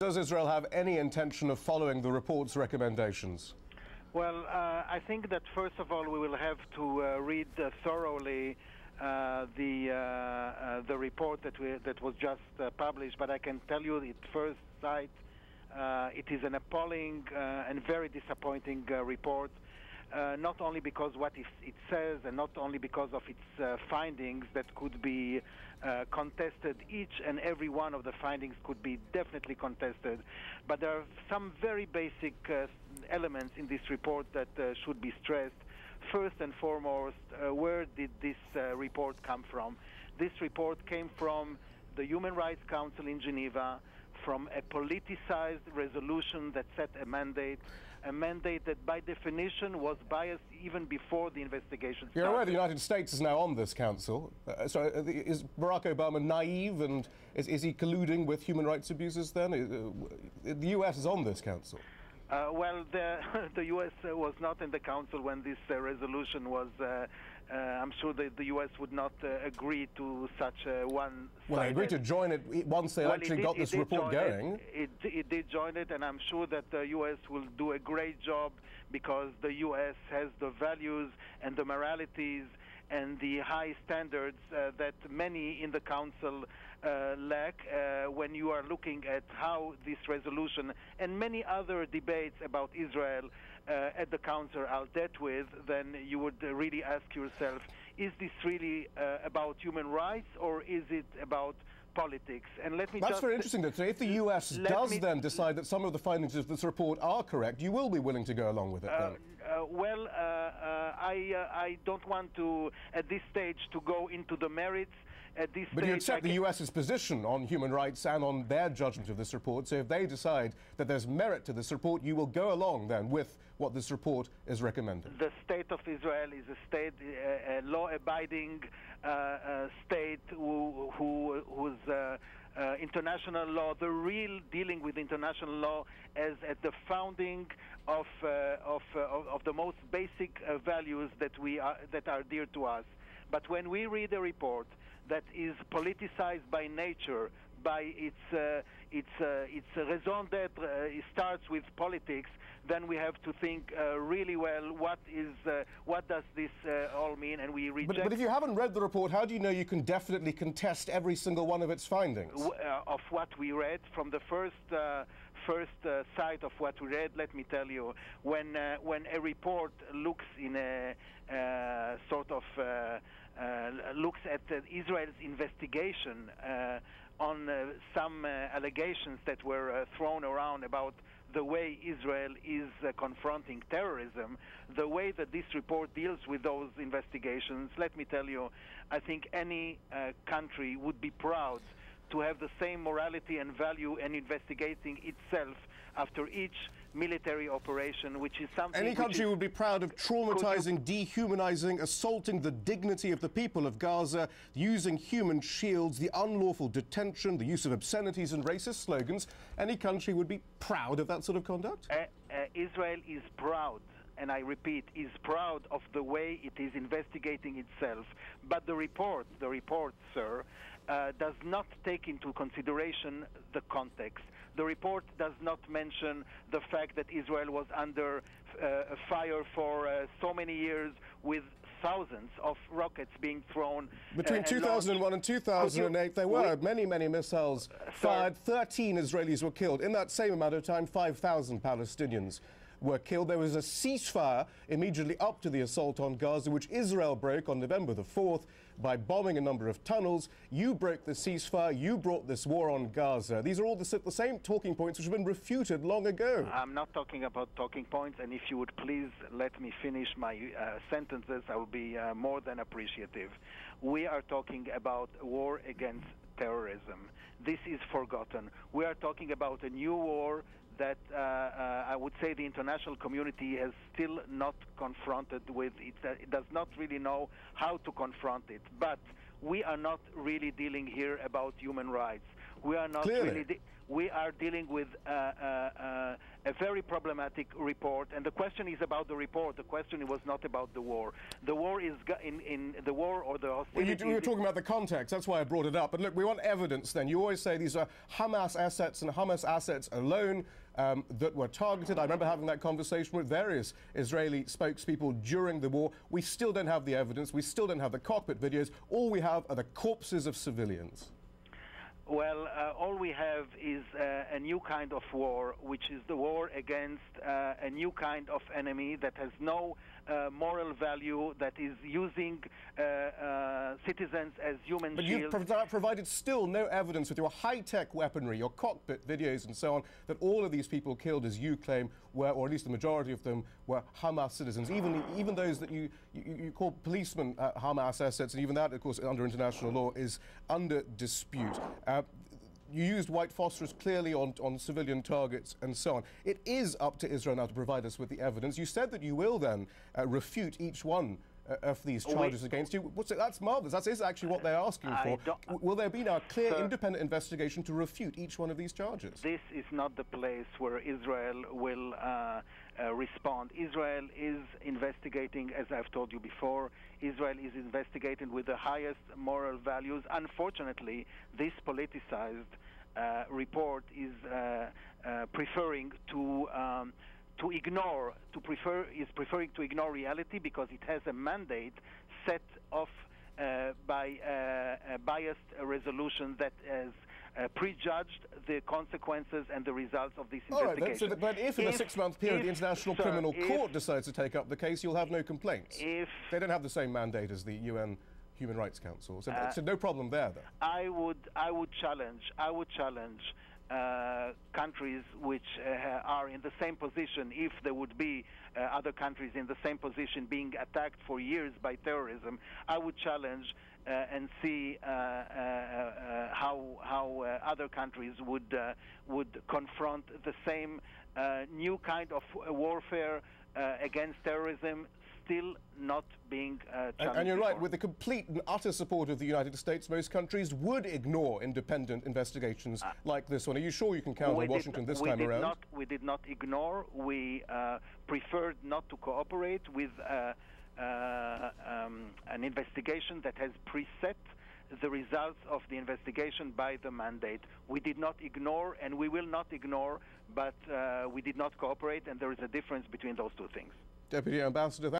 Does Israel have any intention of following the report's recommendations? Well, I think that first of all we will have to read thoroughly the report that was just published. But I can tell you, at first sight, it is an appalling and very disappointing report. Not only because what it says, and not only because of its findings that could be contested. Each and every one of the findings could be definitely contested, but there are some very basic elements in this report that should be stressed. First and foremost, where did this report come from? This report came from the Human Rights Council in Geneva, from a politicized resolution that set a mandate that by definition was biased even before the investigation started. You're aware the United States is now on this council. So is Barack Obama naive, and is he colluding with human rights abuses then? The US is on this council. Well, the U.S. was not in the council when this resolution was. I'm sure the U.S. would not agree to such one. Well, they agreed to join it once they actually got this report going. It did join it, and I'm sure that the U.S. will do a great job, because the U.S. has the values and the moralities and the high standards that many in the council lack. When you are looking at how this resolution and many other debates about Israel at the council are dealt with, then you would really ask yourself, is this really about human rights, or is it about politics? And let me That's very interesting, that if the US does then decide that some of the findings of this report are correct, you will be willing to go along with it then? Well, I don't want to, at this stage, to go into the merits. But you accept the US's position on human rights and on their judgment of this report, so if they decide that there's merit to this report, you will go along then with what this report is recommending. The state of Israel is a state, a law-abiding state whose international law, the real dealing with international law, as at the founding of the most basic values that are dear to us. But when we read a report that is politicized by nature, by its raison d'être, starts with politics, then we have to think really well, what does this all mean, and we reject. But if you haven't read the report, how do you know you can definitely contest every single one of its findings? Of what we read, from the first side of what we read, let me tell you, when a report looks in a sort of looks at Israel's investigation on some allegations that were thrown around about the way Israel is confronting terrorism, the way that this report deals with those investigations, let me tell you, I think any country would be proud to have the same morality and value in investigating itself after each military operation, which is something... Any country would be proud of traumatizing, dehumanizing, assaulting the dignity of the people of Gaza, using human shields, the unlawful detention, the use of obscenities and racist slogans. Any country would be proud of that sort of conduct? Israel is proud, and I repeat, is proud of the way it is investigating itself. But the report, sir, does not take into consideration the context. The report does not mention the fact that Israel was under fire for so many years, with thousands of rockets being thrown. Between 2001 and 2008, there were many missiles fired. 13 Israelis were killed. In that same amount of time, 5,000 Palestinians were killed. There was a ceasefire immediately up to the assault on Gaza, which Israel broke on November the 4th by bombing a number of tunnels. You broke the ceasefire. You brought this war on Gaza. These are all the same talking points which have been refuted long ago. I'm not talking about talking points, and if you would please let me finish my sentences, I will be more than appreciative. We are talking about a war against terrorism. This is forgotten. We are talking about a new war that I would say the international community has still not confronted with. It does not really know how to confront it. But we are not really dealing here about human rights. We are not Clearly. really. We are dealing with a a very problematic report. And the question is about the report. The question was not about the war. The war is in the war or the hostility. Well, you were talking about the context. That's why I brought it up. But look, we want evidence. Then you always say these are Hamas assets and Hamas assets alone that were targeted. I remember having that conversation with various Israeli spokespeople during the war. We still don't have the evidence. We still don't have the cockpit videos. All we have are the corpses of civilians. Well, all we have is a new kind of war, which is the war against a new kind of enemy that has no moral value, that is using citizens as human shields. But you've provided still no evidence with your high-tech weaponry, your cockpit videos and so on, that all of these people killed, as you claim, were, or at least the majority of them, were Hamas citizens. Even those that you call policemen Hamas assets, and even that, of course, under international law, is under dispute. You used white phosphorus clearly on civilian targets and so on. It is up to Israel now to provide us with the evidence. You said that you will then refute each one of these charges against you. That's marvellous. That is actually what they're asking for. Will there be now a clear, independent investigation to refute each one of these charges? This is not the place where Israel will respond. Israel is investigating, as I've told you before. Israel is investigating with the highest moral values. Unfortunately, this politicized report is preferring preferring to ignore reality because it has a mandate set off by a biased resolution that has prejudged the consequences and the results of this investigation. All right, but if in a 6-month period the International Criminal Court decides to take up the case, you'll have no complaints. They don't have the same mandate as the UN Human Rights Council, so no problem there, then. I would challenge countries which are in the same position, if there would be other countries in the same position being attacked for years by terrorism. I would challenge and see how other countries would confront the same new kind of warfare against terrorism, still not being challenged. And you're right, with the complete and utter support of the United States, most countries would ignore independent investigations like this one. Are you sure you can count on Washington this time around? We did not ignore. We preferred not to cooperate with an investigation that has preset the results of the investigation by the mandate. We did not ignore, and we will not ignore, but we did not cooperate, and there is a difference between those two things. Deputy Ambassador,